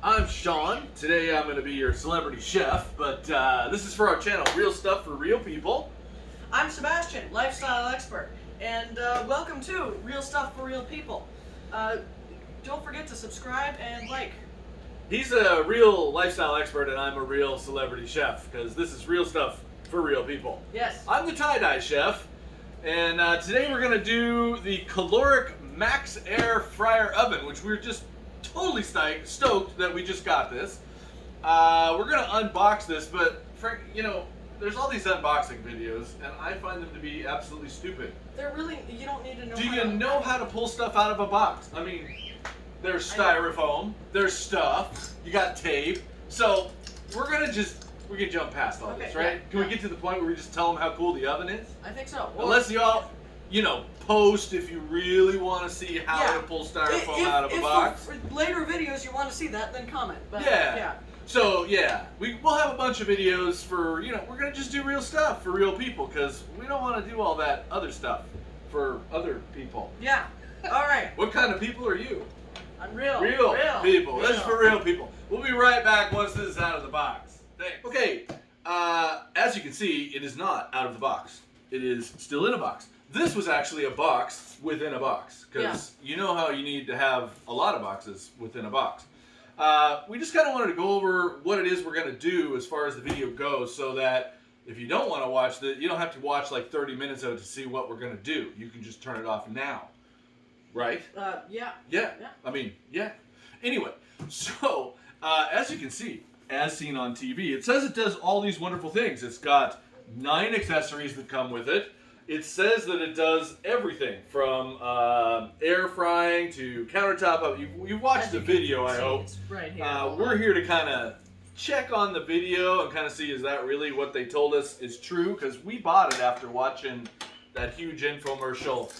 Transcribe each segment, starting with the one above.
I'm Sean. Today I'm going to be your celebrity chef, but this is for our channel, Real Stuff for Real People. I'm Sebastian, lifestyle expert, and welcome to Real Stuff for Real People. Don't forget to subscribe and like. He's a real lifestyle expert and I'm a real celebrity chef, because this is Real Stuff for Real People. Yes. I'm the tie-dye chef, and today we're going to do the Kalorik Maxx air fryer oven, which we're just totally stoked that we just got this. We're going to unbox this, but Frank, you know, there's all these unboxing videos, and I find them to be absolutely stupid. They're really, you don't need to know. Do you know how to pull stuff out of a box? I mean, there's styrofoam, there's stuff, you got tape. So we can jump past all this, right? Yeah, Can we get to the point where we just tell them how cool the oven is? I think so. Unless y'all, you know, post if you really want to see how to pull styrofoam out of a box. For later videos you want to see that, then comment. But, yeah. So yeah, we'll have a bunch of videos for, you know, we're gonna just do real stuff for real people, because we don't want to do all that other stuff for other people. Yeah. All right. What kind of people are you? I'm real. Real people. Real. This is for real people. We'll be right back once this is out of the box. Thanks. Okay, as you can see, it is not out of the box. It is still in a box. This was actually a box within a box, because you know how you need to have a lot of boxes within a box. We just kind of wanted to go over what it is we're going to do as far as the video goes, so that if you don't want to watch you don't have to watch like 30 minutes of it to see what we're going to do. You can just turn it off now. Right? Yeah. I mean, yeah. Anyway, so as you can see, as seen on TV, it says it does all these wonderful things. It's got 9 accessories that come with it. It says that it does everything from air frying to countertop. You've watched the video, I hope. It's right here. We're here to kind of check on the video and kind of see, is that really what they told us is true? Because we bought it after watching that huge infomercial,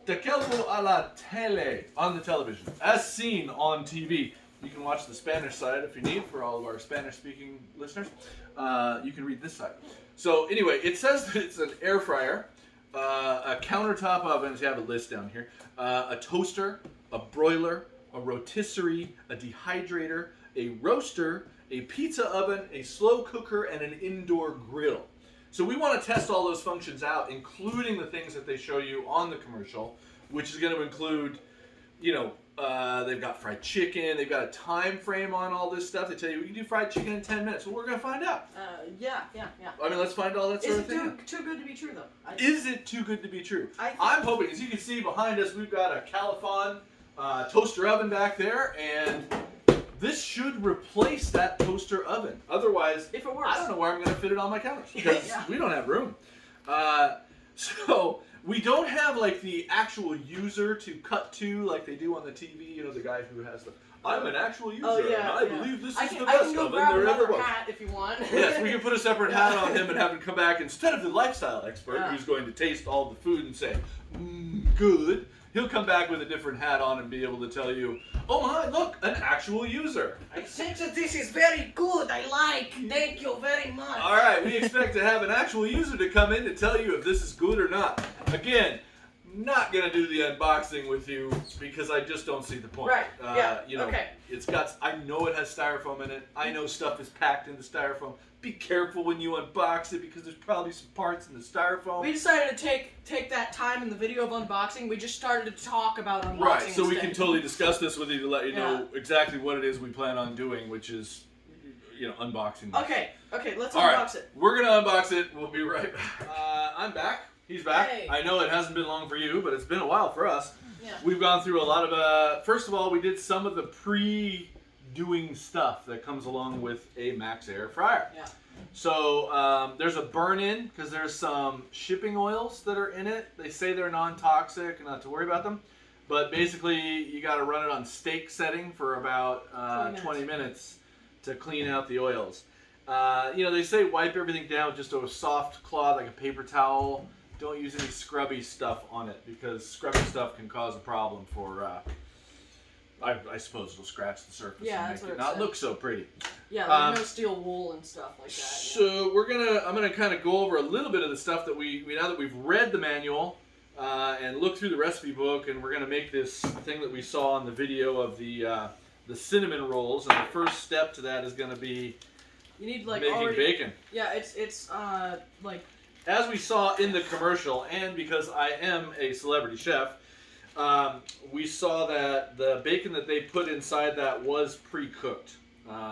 Tequillo a la tele, on the television, as seen on TV. You can watch the Spanish side if you need, for all of our Spanish-speaking listeners. You can read this side. So anyway, it says that it's an air fryer, a countertop oven, so you have a list down here, a toaster, a broiler, a rotisserie, a dehydrator, a roaster, a pizza oven, a slow cooker, and an indoor grill. So we want to test all those functions out, including the things that they show you on the commercial, which is going to include, you know, they've got fried chicken, they've got a time frame on all this stuff. They tell you we can do fried chicken in 10 minutes. Well, we're going to find out. Yeah. I mean, let's find all that sort of thing. Is it too good to be true, though? Is it too good to be true? I'm hoping, as you can see behind us, we've got a Califon toaster oven back there, and this should replace that toaster oven. Otherwise, if it works, I don't know where I'm going to fit it on my counters, because we don't have room. So we don't have like the actual user to cut to like they do on the TV. You know, the guy who has the, I'm an actual user, and I believe this is the best oven there ever was. Hat if you want. Yes, we can put a separate hat on him and have him come back instead of the lifestyle expert who's going to taste all the food and say, good. He'll come back with a different hat on and be able to tell you, oh my, look, an actual user. I think that this is very good. I like. Thank you very much. All right, we expect to have an actual user to come in to tell you if this is good or not. Again, not going to do the unboxing with you because I just don't see the point. Right, You know, it's got, I know it has styrofoam in it. I know stuff is packed into styrofoam. Be careful when you unbox it, because there's probably some parts in the styrofoam. We decided to take that time in the video of unboxing. We just started to talk about unboxing. Right, so instead. we can totally discuss this with you to let you know exactly what it is we plan on doing, which is, you know, unboxing this. Okay, let's unbox it. We're going to unbox it. We'll be right back. I'm back. He's back. Hey. I know it hasn't been long for you, but it's been a while for us. Yeah. We've gone through a lot of, first of all, we did some of the pre-doing stuff that comes along with a Maxx air fryer. Yeah. So there's a burn-in, because there's some shipping oils that are in it. They say they're non-toxic, not to worry about them. But basically, you got to run it on steak setting for about 20 minutes to clean out the oils. You know, they say wipe everything down with just a soft cloth, like a paper towel. Don't use any scrubby stuff on it, because scrubby stuff can cause a problem for, I suppose it'll scratch the surface and make it not look so pretty. Yeah, like no steel wool and stuff like that. So I'm gonna kind of go over a little bit of the stuff that we now that we've read the manual and looked through the recipe book, and we're gonna make this thing that we saw in the video of the the cinnamon rolls, and the first step to that is going to be You need like making bacon. Yeah, it's like. As we saw in the commercial, and because I am a celebrity chef, we saw that the bacon that they put inside that was pre-cooked.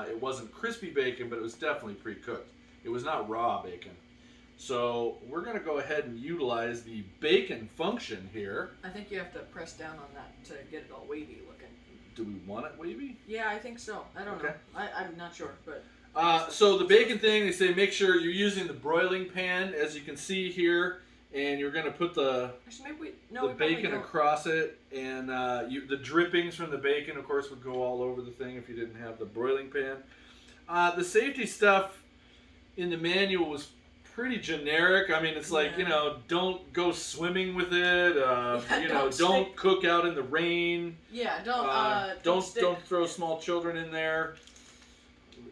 It wasn't crispy bacon, but it was definitely pre-cooked. It was not raw bacon. So we're going to go ahead and utilize the bacon function here. I think you have to press down on that to get it all wavy looking. Do we want it wavy? Yeah, I think so. I don't know. I'm not sure, but... So the bacon thing, they say make sure you're using the broiling pan, as you can see here, and you're going to put the bacon across it, and the drippings from the bacon, of course, would go all over the thing if you didn't have the broiling pan. The safety stuff in the manual was pretty generic. I mean, it's like, don't go swimming with it. Don't cook out in the rain. Yeah, don't throw small children in there.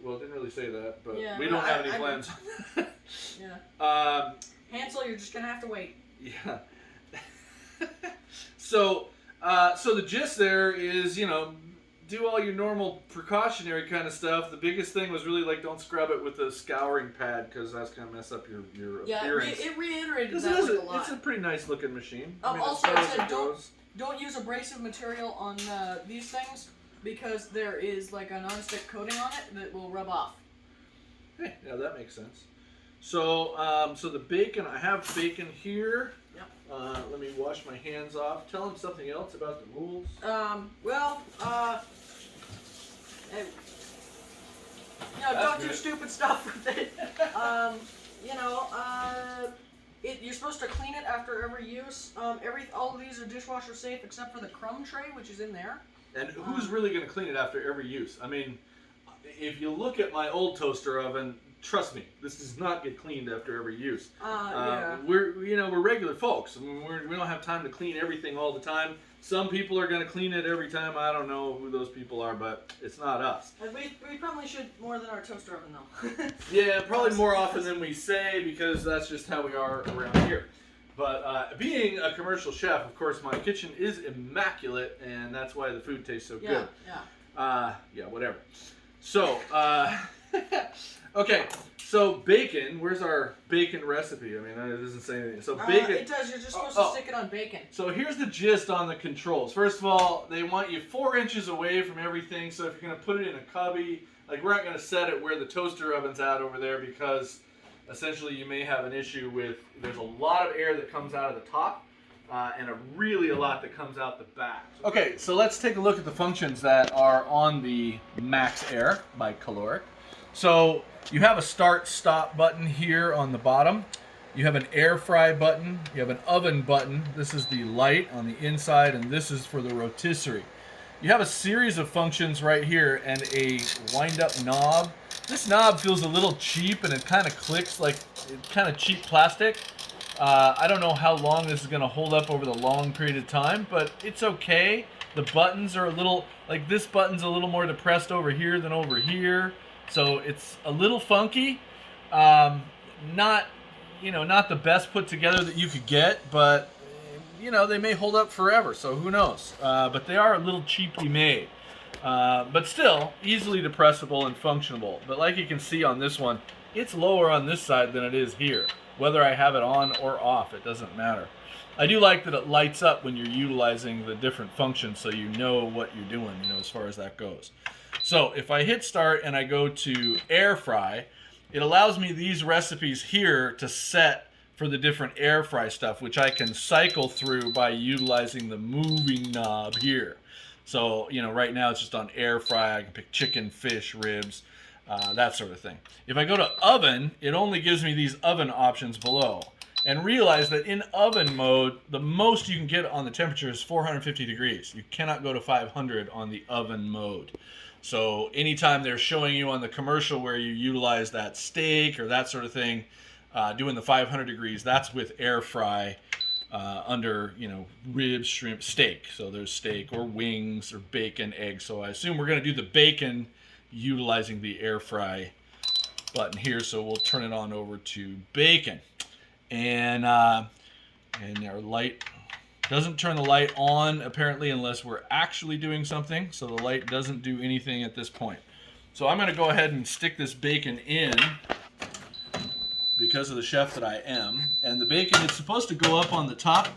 Well, it didn't really say that, but we don't have any plans. Yeah. Hansel, you're just gonna have to wait. Yeah. So the gist there is, do all your normal precautionary kind of stuff. The biggest thing was really like don't scrub it with a scouring pad because that's gonna mess up your appearance. Yeah, it reiterated that a lot. It's a pretty nice looking machine. Also, it said don't use abrasive material on these things because there is like a non-stick coating on it that will rub off. Hey, yeah, that makes sense. So so the bacon, I have bacon here. Yep. Let me wash my hands off. Tell them something else about the rules. Don't do stupid stuff with it. You're supposed to clean it after every use. All of these are dishwasher safe except for the crumb tray, which is in there. And who's really going to clean it after every use? I mean, if you look at my old toaster oven, trust me, this does not get cleaned after every use. We're regular folks. I mean, we don't have time to clean everything all the time. Some people are going to clean it every time. I don't know who those people are, but it's not us. We probably should more than our toaster oven, though. Yeah, probably more often than we say because that's just how we are around here. But being a commercial chef, of course, my kitchen is immaculate, and that's why the food tastes so good. Yeah, whatever. So, okay. So bacon, where's our bacon recipe? I mean, it doesn't say anything. So bacon. It does. You're just supposed to stick it on bacon. So here's the gist on the controls. First of all, they want you 4 inches away from everything. So if you're going to put it in a cubby, like we're not going to set it where the toaster oven's at over there because essentially you may have an issue with, there's a lot of air that comes out of the top and a lot that comes out the back. Okay, so let's take a look at the functions that are on the Maxx Air by Kalorik. So you have a start-stop button here on the bottom. You have an air fry button. You have an oven button. This is the light on the inside, and this is for the rotisserie. You have a series of functions right here and a wind-up knob. This knob feels a little cheap, and it kind of clicks like kind of cheap plastic. I don't know how long this is going to hold up over the long period of time, but it's okay. The buttons are a little, like this button's a little more depressed over here than over here. So it's a little funky, not the best put together that you could get, but they may hold up forever. So who knows? But they are a little cheaply made, but still easily depressible and functionable. But like you can see on this one, it's lower on this side than it is here. Whether I have it on or off, it doesn't matter. I do like that it lights up when you're utilizing the different functions, so you know what you're doing, as far as that goes. So if I hit start and I go to air fry, it allows me these recipes here to set for the different air fry stuff, which I can cycle through by utilizing the moving knob here. So, right now it's just on air fry. I can pick chicken, fish, ribs, that sort of thing. If I go to oven, it only gives me these oven options below. And realize that in oven mode, the most you can get on the temperature is 450 degrees. You cannot go to 500 on the oven mode. So anytime they're showing you on the commercial where you utilize that steak or that sort of thing, doing the 500 degrees, that's with air fry under, ribs, shrimp, steak. So there's steak or wings or bacon, eggs. So I assume we're going to do the bacon utilizing the air fry button here. So we'll turn it on over to bacon. And our light Doesn't turn the light on, apparently, unless we're actually doing something. So the light doesn't do anything at this point. So I'm going to go ahead and stick this bacon in because of the chef that I am. And the bacon is supposed to go up on the top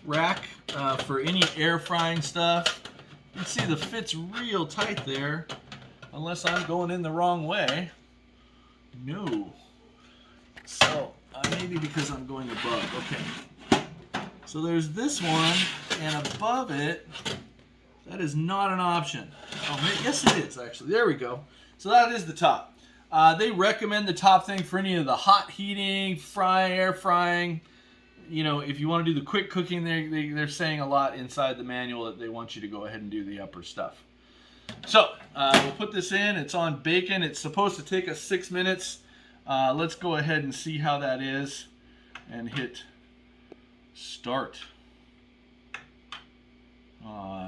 rack for any air frying stuff. You can see the fit's real tight there, unless I'm going in the wrong way. No. So maybe because I'm going above. Okay. So there's this one, and above it, that is not an option. Oh, yes it is, actually. There we go. So that is the top. They recommend the top thing for any of the hot heating, air frying. You know, if you want to do the quick cooking, they're saying a lot inside the manual that they want you to go ahead and do the upper stuff. So we'll put this in. It's on bacon. It's supposed to take us 6 minutes. Let's go ahead and see how that is and hit start.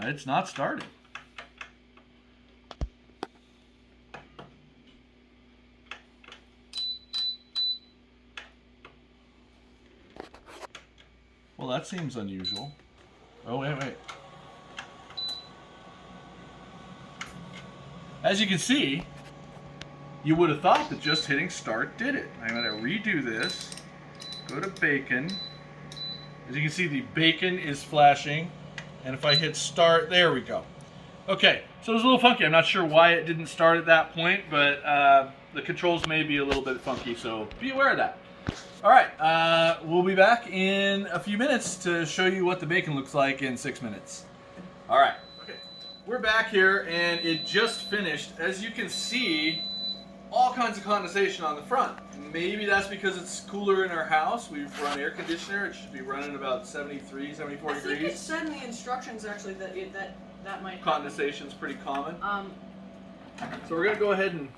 It's not starting. Well, that seems unusual. Oh, wait. As you can see, you would have thought that just hitting start did it. I'm going to redo this. Go to bacon. As you can see, the bacon is flashing. And if I hit start, there we go. Okay, so it was a little funky. I'm not sure why it didn't start at that point, but the controls may be a little bit funky, so be aware of that. All right, we'll be back in a few minutes to show you what the bacon looks like in 6 minutes. All right, okay, we're back here, and it just finished. As you can see, all kinds of condensation on the front. Maybe that's because it's cooler in our house. We've run air conditioner. It should be running about 73, 74 degrees. I think it said in the instructions actually that that might Condensation's pretty common. So we're gonna go ahead and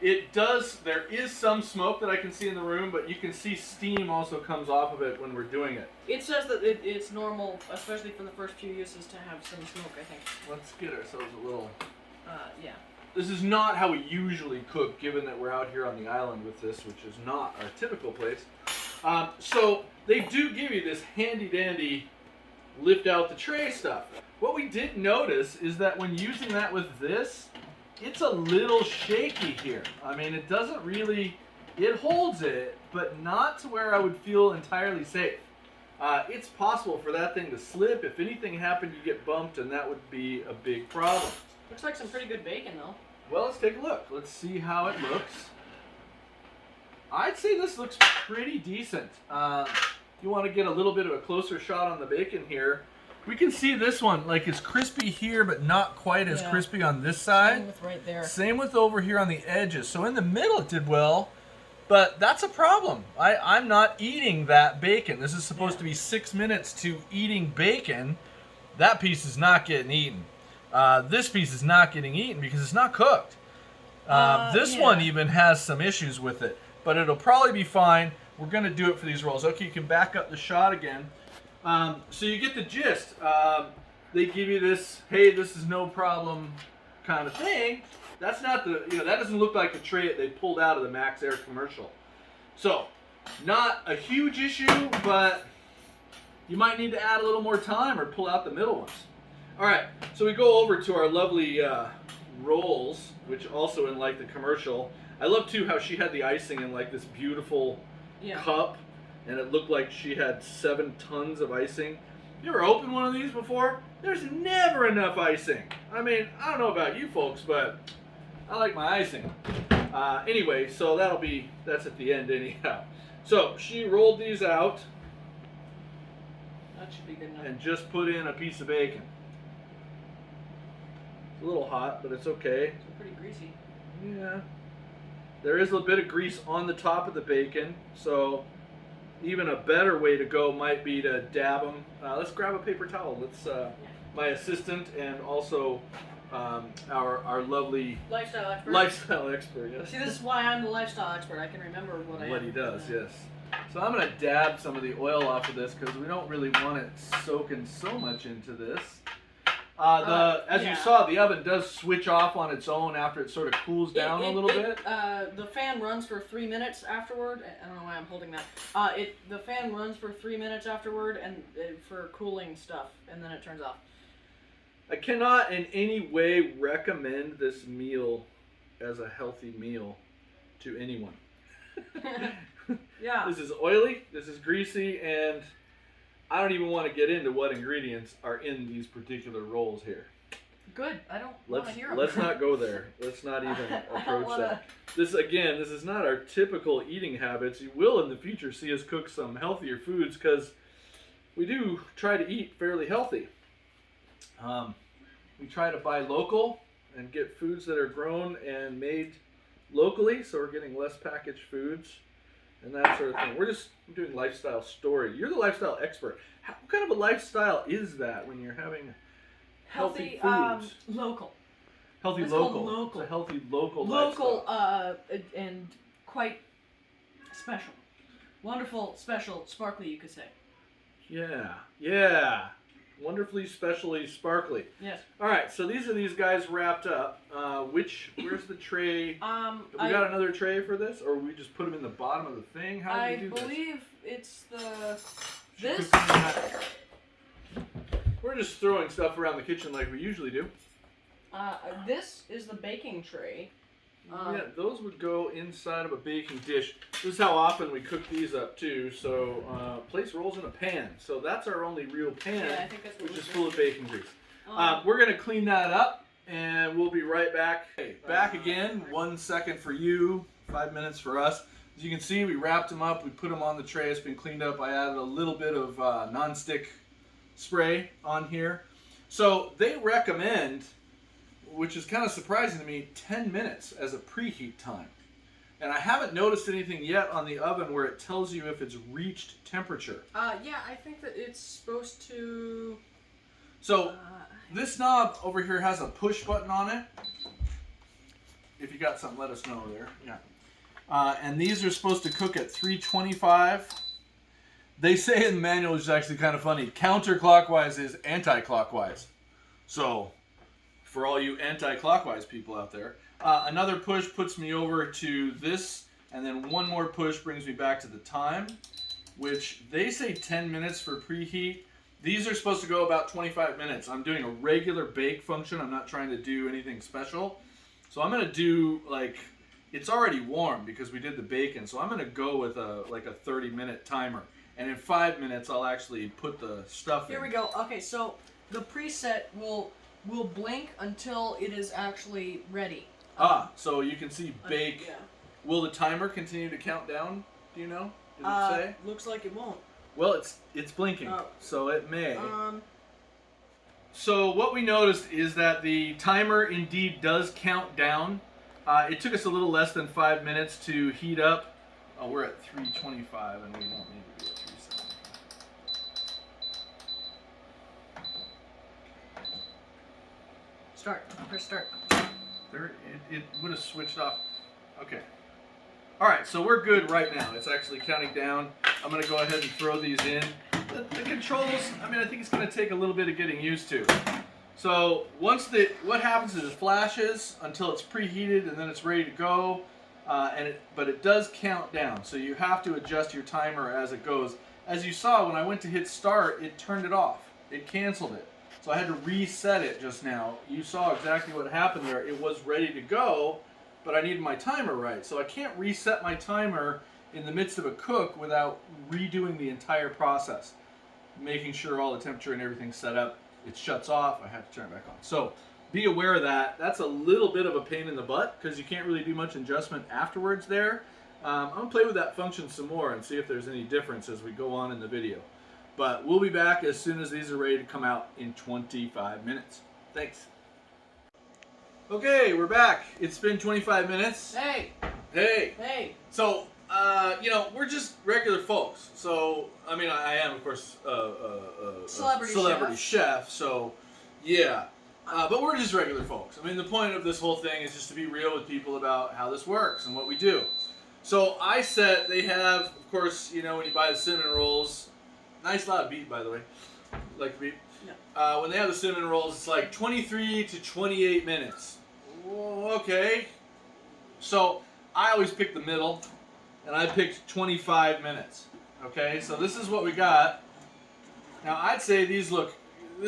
there is some smoke that I can see in the room, but you can see steam also comes off of it when we're doing it. It says that it's normal, especially for the first few uses, to have some smoke, I think. Let's get ourselves a little... Yeah. This is not how we usually cook, given that we're out here on the island with this, which is not our typical place. So they do give you this handy-dandy lift out the tray stuff. What we did notice is that when using that with this, it's a little shaky here. I mean, it doesn't really, it holds it, but not to where I would feel entirely safe. It's possible for that thing to slip. If anything happened, you get bumped, and that would be a big problem. Looks like some pretty good bacon, though. Well, let's take a look. Let's see how it looks. I'd say this looks pretty decent. You want to get a little bit of a closer shot on the bacon here. We can see this one, like it's crispy here, but not quite as crispy on this side. Same with right there. Same with over here on the edges. So in the middle it did well, but that's a problem. I'm not eating that bacon. This is supposed to be 6 minutes to eating bacon. That piece is not getting eaten. This piece is not getting eaten because it's not cooked. This one even has some issues with it, but it'll probably be fine. We're going to do it for these rolls. Okay, you can back up the shot again. So you get the gist. They give you this, hey, this is no problem kind of thing. That's not the, that doesn't look like a tray that they pulled out of the Maxx Air commercial. So, not a huge issue, but you might need to add a little more time or pull out the middle ones. All right, so we go over to our lovely rolls, which also in like the commercial. I love too how she had the icing in like this beautiful cup, and it looked like she had 7 tons of icing. You ever opened one of these before? There's never enough icing. I mean, I don't know about you folks, but I like my icing. Anyway, so that's at the end anyhow. So she rolled these out. That should be good enough. And just put in a piece of bacon. It's a little hot, but it's okay. It's pretty greasy. Yeah. There is a bit of grease on the top of the bacon, so even a better way to go might be to dab them. Let's grab a paper towel. Let's my assistant and also our lovely lifestyle expert. Yes. See, this is why I'm the lifestyle expert. I can remember what he does. Yes. So I'm gonna dab some of the oil off of this because we don't really want it soaking so much into this. As you yeah. saw, the oven does switch off on its own after it sort of cools down a little bit. The fan runs for 3 minutes afterward. I don't know why I'm holding that. The fan runs for 3 minutes afterward and for cooling stuff, and then it turns off. I cannot in any way recommend this meal as a healthy meal to anyone. Yeah. This is oily, this is greasy, and I don't even want to get into what ingredients are in these particular rolls here. Good. I don't want to hear them. Let's not go there. Let's not even approach that. This is not our typical eating habits. You will in the future see us cook some healthier foods because we do try to eat fairly healthy. We try to buy local and get foods that are grown and made locally, so we're getting less packaged foods and that sort of thing. We're doing lifestyle story. You're the lifestyle expert. What kind of a lifestyle is that when you're having healthy foods? Local. Healthy It's local. called local. It's a healthy local Local, lifestyle. and quite special. Wonderful, special, sparkly, you could say. Yeah. Wonderfully, specially, sparkly. Yes. All right, so these guys wrapped up. Where's the tray? Have we got another tray for this, or we just put them in the bottom of the thing? How do we do this? I believe it's this. We're just throwing stuff around the kitchen like we usually do. This is the baking tray. Yeah, those would go inside of a baking dish. This is how often we cook these up too. So place rolls in a pan. So that's our only real pan, Yeah, I think that's what which is we're full of baking grease. doing. We're gonna clean that up, and we'll be right back. Okay, back again. 1 second for you, 5 minutes for us. As you can see, we wrapped them up. We put them on the tray. It's been cleaned up. I added a little bit of non-stick spray on here. So they recommend, which is kind of surprising to me, 10 minutes as a preheat time. And I haven't noticed anything yet on the oven where it tells you if it's reached temperature. Yeah, I think that it's supposed to... So this knob over here has a push button on it. If you got something, let us know there. Yeah. And these are supposed to cook at 325. They say in the manual, which is actually kind of funny, counterclockwise is anti-clockwise. So for all you anti-clockwise people out there. Another push puts me over to this, and then one more push brings me back to the time, which they say 10 minutes for preheat. These are supposed to go about 25 minutes. I'm doing a regular bake function. I'm not trying to do anything special. So I'm going to do, it's already warm because we did the bacon, so I'm going to go with a 30-minute timer. And in 5 minutes, I'll actually put the stuff in. Here we go. Okay, so the preset will blink until it is actually ready. So you can see bake. Yeah. Will the timer continue to count down? Do you know? Does it say? Looks like it won't. Well, it's blinking, Oh. so it may. So what we noticed is that the timer indeed does count down. It took us a little less than 5 minutes to heat up. We're at 325, and we don't need to be at 375. Start. Press start. There, it would have switched off. Okay. All right, so we're good right now. It's actually counting down. I'm going to go ahead and throw these in. The controls, I think it's going to take a little bit of getting used to. So what happens is it flashes until it's preheated, and then it's ready to go. But it does count down, so you have to adjust your timer as it goes. As you saw, when I went to hit start, it turned it off. It canceled it. So I had to reset it just now. You saw exactly what happened there. It was ready to go, but I needed my timer right. So I can't reset my timer in the midst of a cook without redoing the entire process. Making sure all the temperature and everything's set up. It shuts off. I have to turn it back on. So be aware of that. That's a little bit of a pain in the butt because you can't really do much adjustment afterwards there. I'm going to play with that function some more and see if there's any difference as we go on in the video. But we'll be back as soon as these are ready to come out in 25 minutes. Thanks. Okay, we're back. It's been 25 minutes. Hey. Hey. So, we're just regular folks. So, I am, of course, a celebrity chef. So, yeah. But we're just regular folks. The point of this whole thing is just to be real with people about how this works and what we do. So, they have, of course, when you buy the cinnamon rolls, nice loud beat, by the way. Like the beat. When they have the cinnamon rolls, it's like 23 to 28 minutes. Okay. So I always pick the middle, and I picked 25 minutes. Okay, so this is what we got. Now I'd say this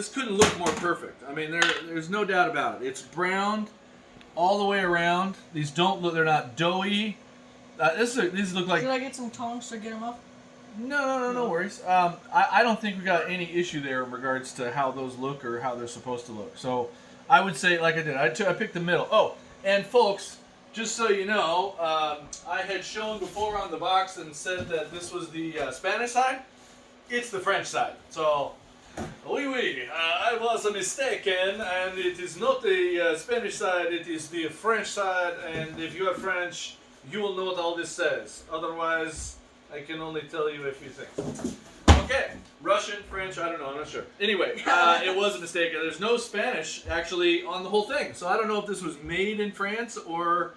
couldn't look more perfect. I mean, there's no doubt about it. It's browned all the way around. These they're not doughy. These look like. Should I get some tongs to get them up? No worries. I don't think we got any issue there in regards to how those look or how they're supposed to look. So I would say, like I did, I picked the middle. Oh, and folks, just so you know, I had shown before on the box and said that this was the Spanish side. It's the French side. So, oui, I was mistaken, and it is not the Spanish side, it is the French side, and if you are French, you will know what all this says. Otherwise, I can only tell you a few things. Okay, Russian, French, I don't know, I'm not sure. Anyway, it was a mistake. There's no Spanish, actually, on the whole thing. So I don't know if this was made in France or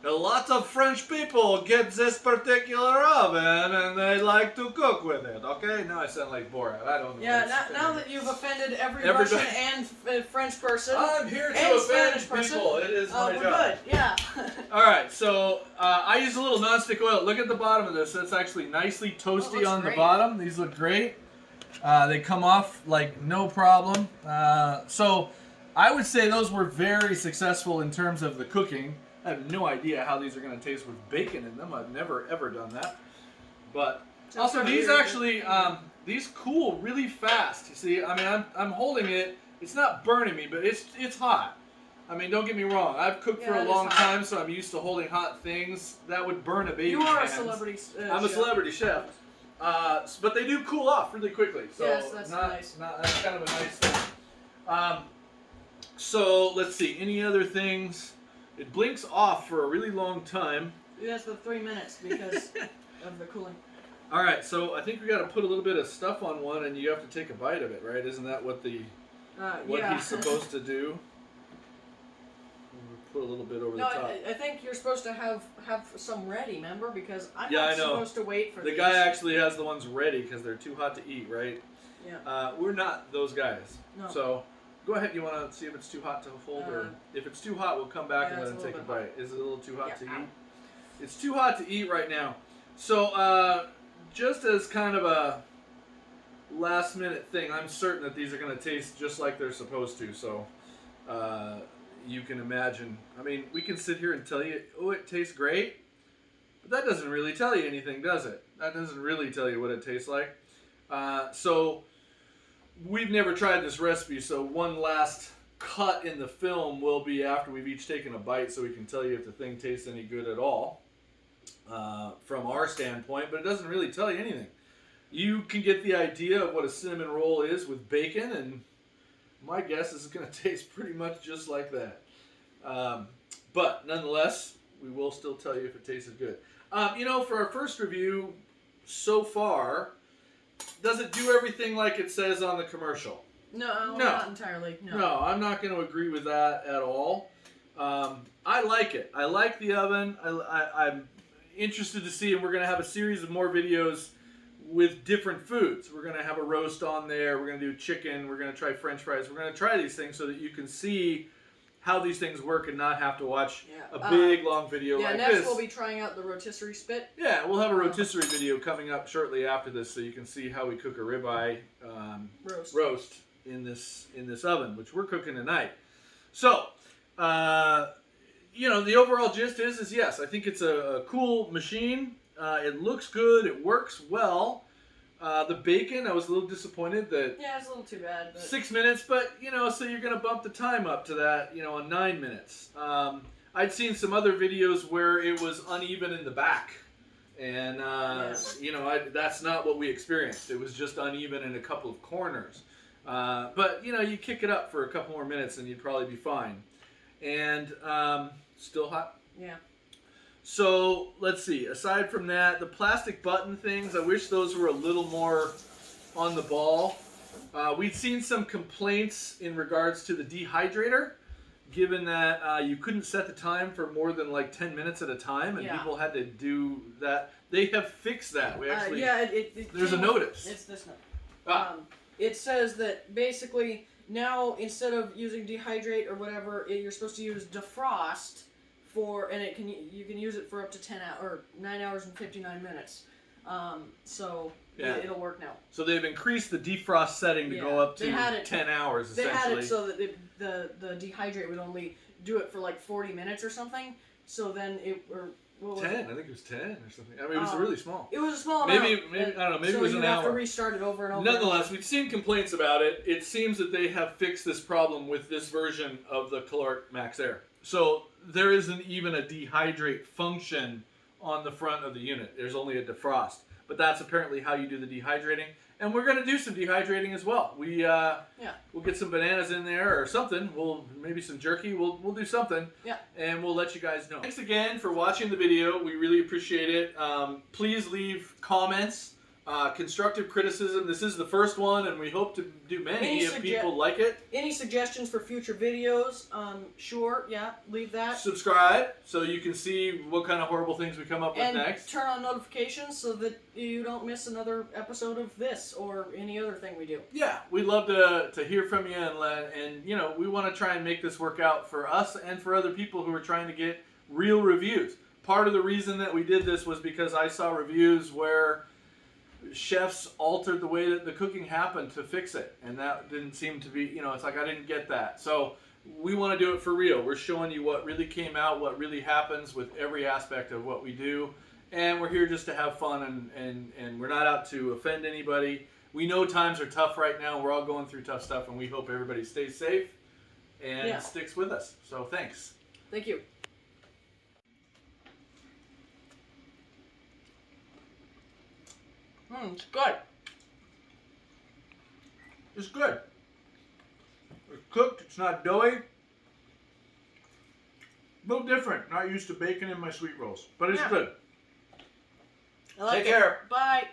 a lot of French people get this particular oven and they like to cook with it. Okay, now I sound like Borat. I don't know. Yeah, now that you've offended every Russian and French person, I'm here to and offend Spanish people. person, It is my we're job. good. Yeah. All right, so I use a little nonstick oil. Look at the bottom of this. That's actually nicely toasty on the bottom. These look great. They come off like no problem. So I would say those were very successful in terms of the cooking. I have no idea how these are going to taste with bacon in them. I've never ever done that. But also these actually these cool really fast. You see, I mean I'm holding it. It's not burning me, but it's hot. I mean, don't get me wrong. I've cooked for a long time, so I'm used to holding hot things. That would burn a baby's You are hands. a celebrity I'm a celebrity chef. But they do cool off really quickly. So yes, that's nice. That's kind of a nice thing. So let's see. Any other things? It blinks off for a really long time. That's the 3 minutes because of the cooling. All right, so I think we got to put a little bit of stuff on one, and you have to take a bite of it, right? Isn't that what yeah. he's supposed to do? Put a little bit over the top. No, I think you're supposed to have some ready, remember? Because I'm Yeah, not I know. supposed to wait for the these. guy actually has the ones ready because they're too hot to eat, right? Yeah. We're not those guys. No. So go ahead. You want to see if it's too hot to hold, or if it's too hot, we'll come back and let him take a bite. Is it a little too hot to eat? It's too hot to eat right now. So just as kind of a last minute thing, I'm certain that these are going to taste just like they're supposed to. So you can imagine. I mean, we can sit here and tell you, oh, it tastes great, but that doesn't really tell you anything, does it? That doesn't really tell you what it tastes like. So we've never tried this recipe, so one last cut in the film will be after we've each taken a bite, so we can tell you if the thing tastes any good at all from our standpoint, but it doesn't really tell you anything. You can get the idea of what a cinnamon roll is with bacon, and my guess is it's going to taste pretty much just like that. But nonetheless, we will still tell you if it tasted good. For our first review so far, does it do everything like it says on the commercial? No, not entirely. No, I'm not going to agree with that at all. I like it. I like the oven. I'm interested to see, and we're going to have a series of more videos with different foods. We're going to have a roast on there. We're going to do chicken. We're going to try French fries. We're going to try these things so that you can see how these things work and not have to watch a big, long video like this. Yeah, next we'll be trying out the rotisserie spit. Yeah, we'll have a rotisserie video coming up shortly after this, so you can see how we cook a ribeye roast in this oven, which we're cooking tonight. So, the overall gist is yes, I think it's a cool machine. It looks good. It works well. The bacon, I was a little disappointed that... Yeah, it's a little too bad. But... 6 minutes, but, so you're going to bump the time up to that, 9 minutes. I'd seen some other videos where it was uneven in the back. And, that's not what we experienced. It was just uneven in a couple of corners. But, you kick it up for a couple more minutes and you'd probably be fine. And still hot? Yeah. So, let's see. Aside from that, the plastic button things, I wish those were a little more on the ball. We'd seen some complaints in regards to the dehydrator, given that you couldn't set the time for more than like 10 minutes at a time, and people had to do that. They have fixed that. We actually, it there's a notice. It's this note. it says that basically now instead of using dehydrate or whatever, you're supposed to use defrost and you can use it for up to 9 hours and 59 minutes. So yeah. it'll work now. So they've increased the defrost setting to go up to 10 hours, essentially. They had it so that the dehydrate would only do it for like 40 minutes or something. So then what was 10, it? I think it was 10 or something. I mean, it was really small. It was a small amount. Maybe I don't know, maybe so it was an hour. So you have to restart it over and over. Nonetheless, we've seen complaints about it. It seems that they have fixed this problem with this version of the Kalorik Maxx Air. So there isn't even a dehydrate function on the front of the unit. There's only a defrost. But that's apparently how you do the dehydrating. And we're going to do some dehydrating as well. We'll get some bananas in there or something. Maybe some jerky. We'll do something. Yeah. And we'll let you guys know. Thanks again for watching the video. We really appreciate it. Please leave comments, constructive criticism. This is the first one, and we hope to do many if people like it. Any suggestions for future videos? Sure, yeah, leave that. Subscribe so you can see what kind of horrible things we come up with next. And turn on notifications so that you don't miss another episode of this or any other thing we do. Yeah, we'd love to hear from you, and you know, we want to try and make this work out for us and for other people who are trying to get real reviews. Part of the reason that we did this was because I saw reviews where chefs altered the way that the cooking happened to fix it, and that didn't seem to be, it's like I didn't get that. So we want to do it for real. We're showing you what really came out, what really happens with every aspect of what we do, and we're here just to have fun, and we're not out to offend anybody. We know times are tough right now. We're all going through tough stuff, and we hope everybody stays safe and sticks with us. So thanks. Thank you. It's good. It's good. It's cooked. It's not doughy. A little different. Not used to bacon in my sweet rolls, but it's good. I like Take care. Bye.